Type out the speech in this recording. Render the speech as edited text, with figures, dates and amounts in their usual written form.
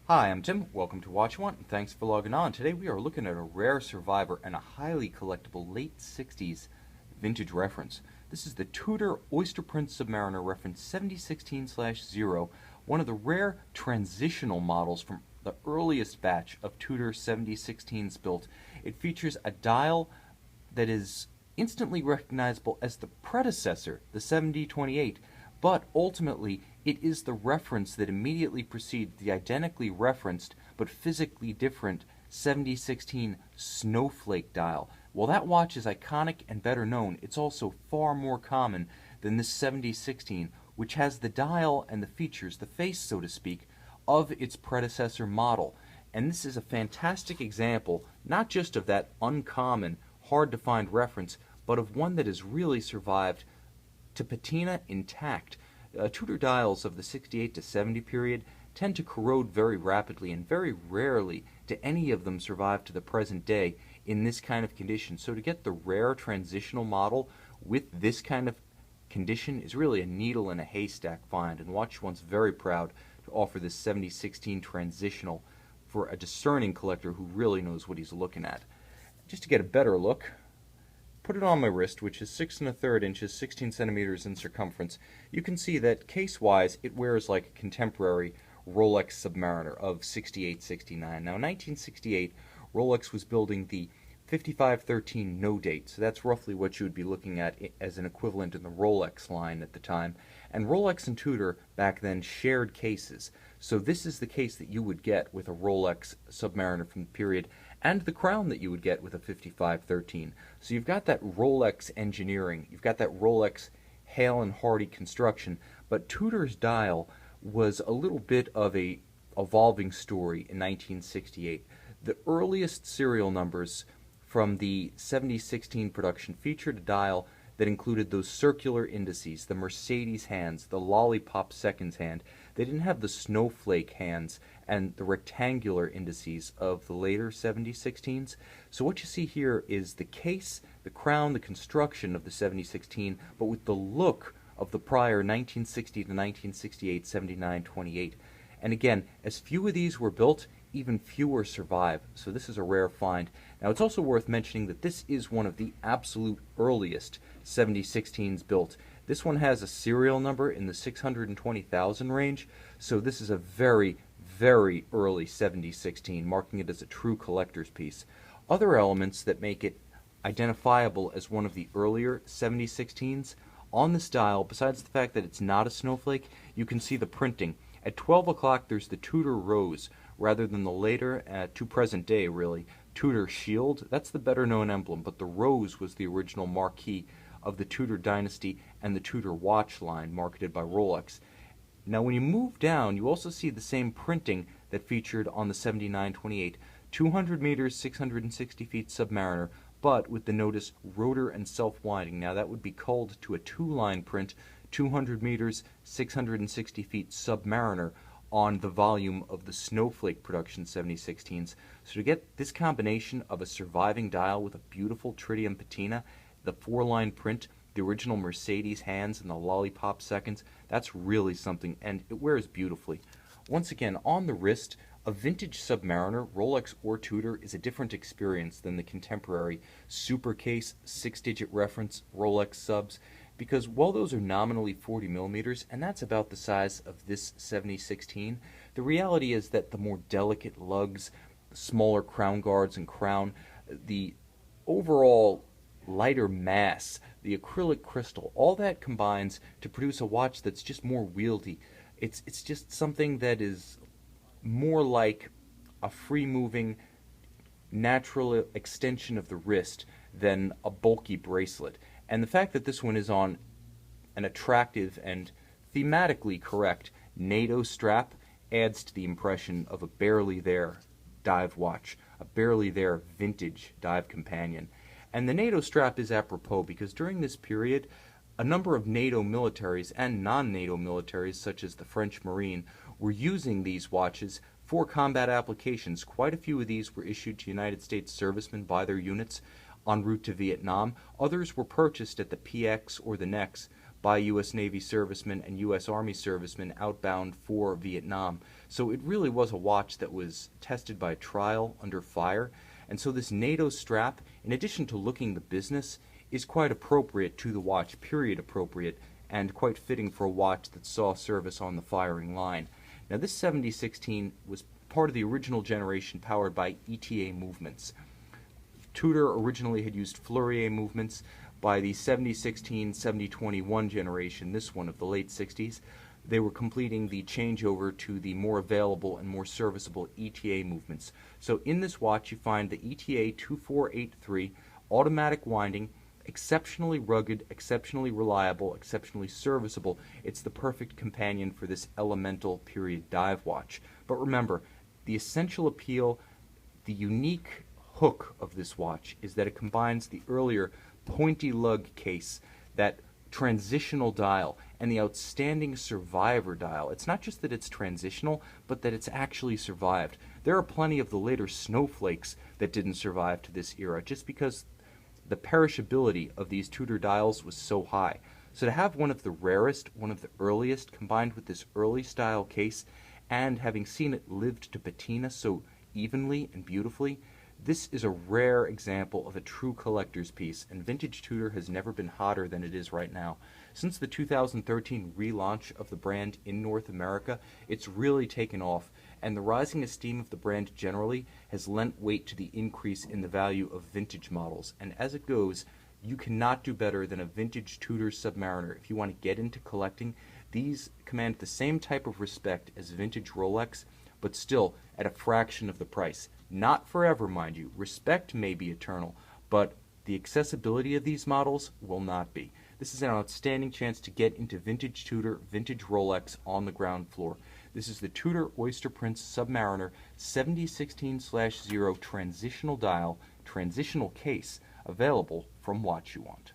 Hi, I'm Tim. Welcome to Watch One, and thanks for logging on. Today we are looking at a rare survivor and a highly collectible late 60s vintage reference. This is the Tudor Oyster Prince Submariner reference 7016/0, one of the rare transitional models from the earliest batch of Tudor 7016s built. It features a dial that is instantly recognizable as the predecessor, the 7028, but ultimately it is the reference that immediately precedes the identically referenced but physically different 7016 Snowflake dial. While that watch is iconic and better known, it's also far more common than this 7016, which has the dial and the features, the face, so to speak, of its predecessor model. And this is a fantastic example, not just of that uncommon, hard to find reference, but of one that has really survived to patina intact. Tudor dials of the 68 to 70 period tend to corrode very rapidly, and very rarely do any of them survive to the present day in this kind of condition. So to get the rare transitional model with this kind of condition is really a needle in a haystack find, and Watch One's very proud to offer this 7016 transitional for a discerning collector who really knows what he's looking at. Just to get a better look, put it on my wrist, which is 6 1/3 inches, 16 centimeters in circumference. You can see that case-wise, it wears like a contemporary Rolex Submariner of 68-69. Now, in 1968, Rolex was building the 5513 no date, so that's roughly what you would be looking at as an equivalent in the Rolex line at the time. And Rolex and Tudor back then shared cases, so this is the case that you would get with a Rolex Submariner from the period, and the crown that you would get with a 5513. So you've got that Rolex engineering, you've got that Rolex Hale and Hardy construction, but Tudor's dial was a little bit of a evolving story in 1968. The earliest serial numbers from the 7016 production featured a dial that included those circular indices, the Mercedes hands, the lollipop seconds hand. They didn't have the snowflake hands and the rectangular indices of the later 7016s. So what you see here is the case, the crown, the construction of the 7016, but with the look of the prior 1960 to 1968 7928. And again, as few of these were built, even fewer survive, so this is a rare find. Now, it's also worth mentioning that this is one of the absolute earliest 7016s built. This one has a serial number in the 620,000 range, so this is a very, very early 7016, marking it as a true collector's piece. Other elements that make it identifiable as one of the earlier 7016s on this dial, besides the fact that it's not a snowflake, you can see the printing. At 12 o'clock, there's the Tudor Rose, rather than the later, to present day really, Tudor Shield. That's the better known emblem, but the rose was the original marquee of the Tudor dynasty and the Tudor watch line marketed by Rolex. Now when you move down, you also see the same printing that featured on the 7928, 200 meters, 660 feet Submariner, but with the notice rotor and self-winding. Now that would be culled to a two-line print, 200 meters, 660 feet Submariner, on the volume of the Snowflake production 7016s. So to get this combination of a surviving dial with a beautiful tritium patina, the four-line print, the original Mercedes hands, and the lollipop seconds, that's really something, and it wears beautifully. Once again, on the wrist, a vintage Submariner, Rolex or Tudor, is a different experience than the contemporary Supercase 6-digit reference Rolex subs, because while those are nominally 40 millimeters, and that's about the size of this 7016, the reality is that the more delicate lugs, the smaller crown guards and crown, the overall lighter mass, the acrylic crystal, all that combines to produce a watch that's just more wieldy. It's just something that is more like a free-moving, natural extension of the wrist than a bulky bracelet. And the fact that this one is on an attractive and thematically correct NATO strap adds to the impression of a barely there dive watch, a barely there vintage dive companion. And the NATO strap is apropos because during this period, a number of NATO militaries and non-NATO militaries, such as the French Marine, were using these watches for combat applications. Quite a few of these were issued to United States servicemen by their units en route to Vietnam. Others were purchased at the PX or the NEX by U.S. Navy servicemen and U.S. Army servicemen outbound for Vietnam. So it really was a watch that was tested by trial under fire. And so this NATO strap, in addition to looking the business, is quite appropriate to the watch, period appropriate, and quite fitting for a watch that saw service on the firing line. Now this 7016 was part of the original generation powered by ETA movements. Tudor originally had used Fleurier movements. By the 7016, 7021 generation, this one of the late 60s, they were completing the changeover to the more available and more serviceable ETA movements. So in this watch you find the ETA 2483, automatic winding, exceptionally rugged, exceptionally reliable, exceptionally serviceable. It's the perfect companion for this elemental period dive watch. But remember, the essential appeal, the unique hook of this watch is that it combines the earlier pointy lug case, that transitional dial, and the outstanding survivor dial. It's not just that it's transitional, but that it's actually survived. There are plenty of the later Snowflakes that didn't survive to this era just because the perishability of these Tudor dials was so high. So to have one of the rarest, one of the earliest, combined with this early style case, and having seen it lived to patina so evenly and beautifully, this is a rare example of a true collector's piece, and vintage Tudor has never been hotter than it is right now. Since the 2013 relaunch of the brand in North America, it's really taken off, and the rising esteem of the brand generally has lent weight to the increase in the value of vintage models. And as it goes, you cannot do better than a vintage Tudor Submariner. If you want to get into collecting, these command the same type of respect as vintage Rolex, but still at a fraction of the price. Not forever, mind you. Respect may be eternal, but the accessibility of these models will not be. This is an outstanding chance to get into vintage Tudor, vintage Rolex on the ground floor. This is the Tudor Oyster Prince Submariner 7016/0 transitional dial, transitional case, available from Watch You Want.